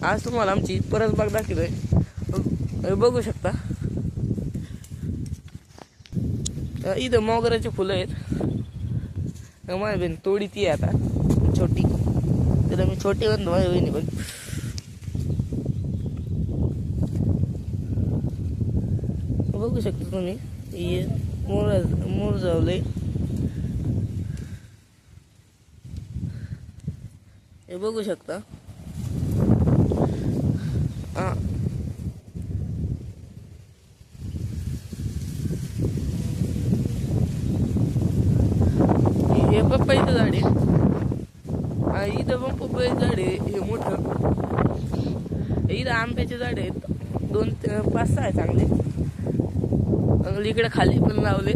आज तुम्हाला आमची परसबाग दाखवतोय. बघू शकता इथं मोगऱ्याचे फुलं आहेत. माझी बहीण तोडी ती आहे आता छोटी, तर मी छोटी म्हणतो माझ्या बहिणी. बघ बघू शकता तुम्ही, हे मोर जावलंय. हे बघू शकता. हे पपईचं झाड आहे. इथं पण पपईचं झाड आहे हे मोठं. इथं आंब्याचे झाड आहेत 2-5-6 आहे चांगले. इकडे खाली पण लावले.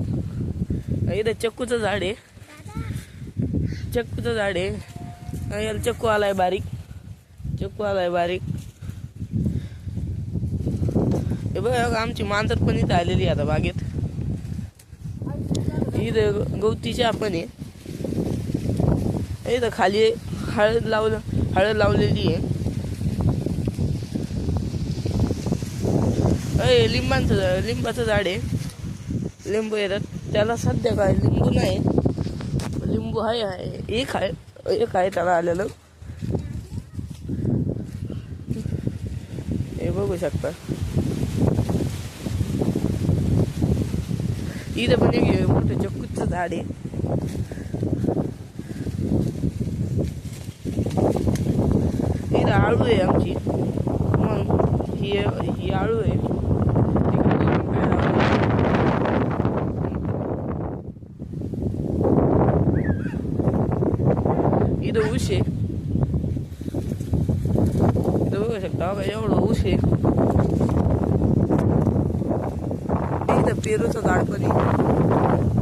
इथं चक्कूचं झाड आहे. चक्कूचं झाड आहे. याला चक्कू आलाय बारीक. हे बघ आमची मांजर पण इथं आलेली आता बागेत. इथं गवतीची आपण आहे. इथं खाली हळद लावलेली आहे. लिंबाचं झाड आहे. लिंबू येतात त्याला. सध्या काय लिंबू नाही, लिंबू आहे एक आहे त्याला आलेलं. हे बघू शकता. इथं पण एक मोठं चक्कूचं झाड आहे. इथं आळू आहे आमची. मग ही आळू आहे. इथं ऊस आहे. इथं बघू शकता एवढं ऊस आहे. इथं पेरूचं झाड पण आहे.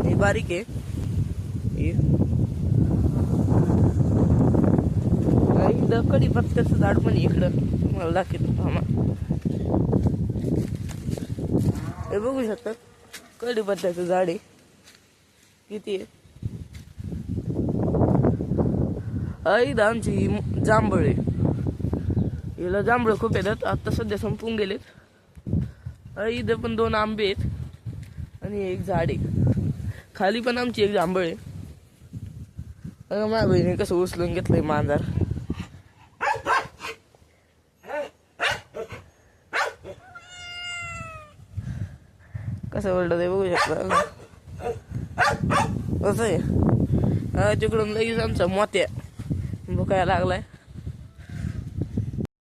हे बारीक आहे. इथं कडीपत्त्याचं झाड पण आहे. इकडं तुम्हाला दाखवतो. हे बघू शकता कडीपत्त्याचं झाड आहे. किती आहे. इथं आमची जांभळ आहे. हिला जांभळं खूप येतात. आता सध्या संपून गेलेत. इथं पण 2 आंबे आहेत आणि एक झाड आहे. खाली पण आमची एक जांभळ आहे. माझ्या बहिणी कसं उचलून घेतलंय मांजर. कसं बोलत आहे बघू शकता. कसं आहे तिकडून लगेच आमचा मोत्या भुकायला लागलाय.